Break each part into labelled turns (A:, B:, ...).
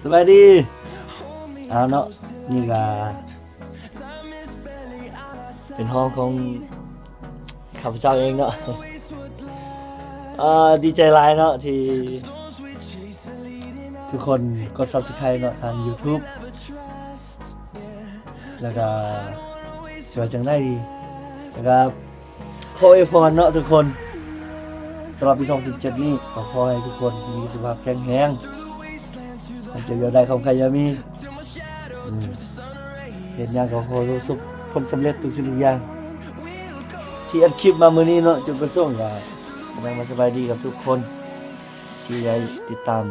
A: สบายดีเอาเนาะนี่ก็เป็นห้องของข้าพเจ้าเองเนาะดีใจหลายเนาะที่ทุกคนกด Subscribe เนาะทาง YouTube แล้วก็สวยจังได้ดีแล้วก็ขออวยพรเนาะทุกคนสำหรับปี2017นี้ขอให้ทุกคนมีสุขภาพแข็งแรงเจะเยอะได้ของใครจะมีเห็นอย่างก็ขอรู้สึกผลสำเร็จทุกสิ่งทุกอย่างที่อัดคลิปมามื้อนี้เนาะจุดประสงค์ก็ยังมาสบายดีกับทุกคนที่ได้ติดตาม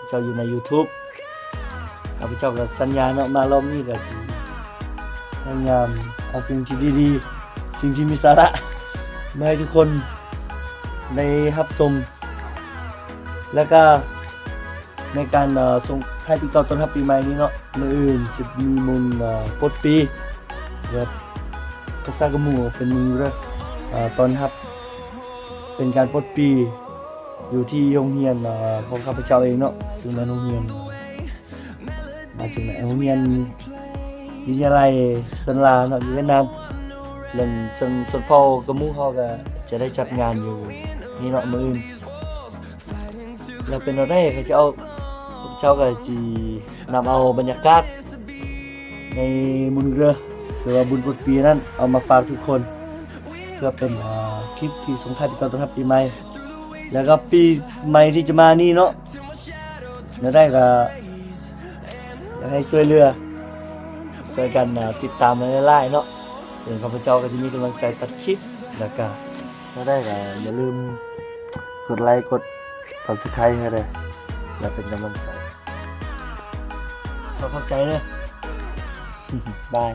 A: เจ้าอยู่ใน YouTube ข้าพเจ้าก็สัญญาเนาะมารอบนี้ก็สิพยายามเอาสิ่งที่ดีๆสิ่งที่มีสาระมาให้ทุกคนได้รับชมแล้วก็ในการส่งท้ายปีเก่าต้อนรับปีใหม่นี้เนาะมื้ออื่นจะมีมุนปลดปีแบบภาษากะหมู่เป็นมือเด้อตอนรับเป็นการปลดปีอยู่ที่โรงเรียนของข้าพเจ้าเองเนาะซึ่งในโรงเรียนมาจากโรงเรียนวิทยาลัยสันลาเนาะอยู่เวียดนามเรื่องส่วนพ่อกะหมู่เฮาก็จะได้จัดงานอยู่นี่เนาะมื้ออื่นแล้วเป็นอะไรเขาจะเอาเจ้าก็จีนำเอาบรรยากาศในบุญเรือหรือว่าบุญปลดปีนั้นเอามาฝากทุกคนเพื่อเป็นคลิปที่ส่งท้ายปีเก่าต้อนรับปีใหม่แล้วก็ปีใหม่ที่จะมานี่เนาะแล้วได้ก็อยากให้ช่วยกันติดตามมาไล่ๆเนาะส่วนข้าพเจ้าก็จะมีกำลังใจตัดคลิปแล้วก็แล้วได้ก็อย่าลืมกดไลค์กด Subscribe ให้เลยแล้วเป็นกำลังใจเข้าใจเลยบาย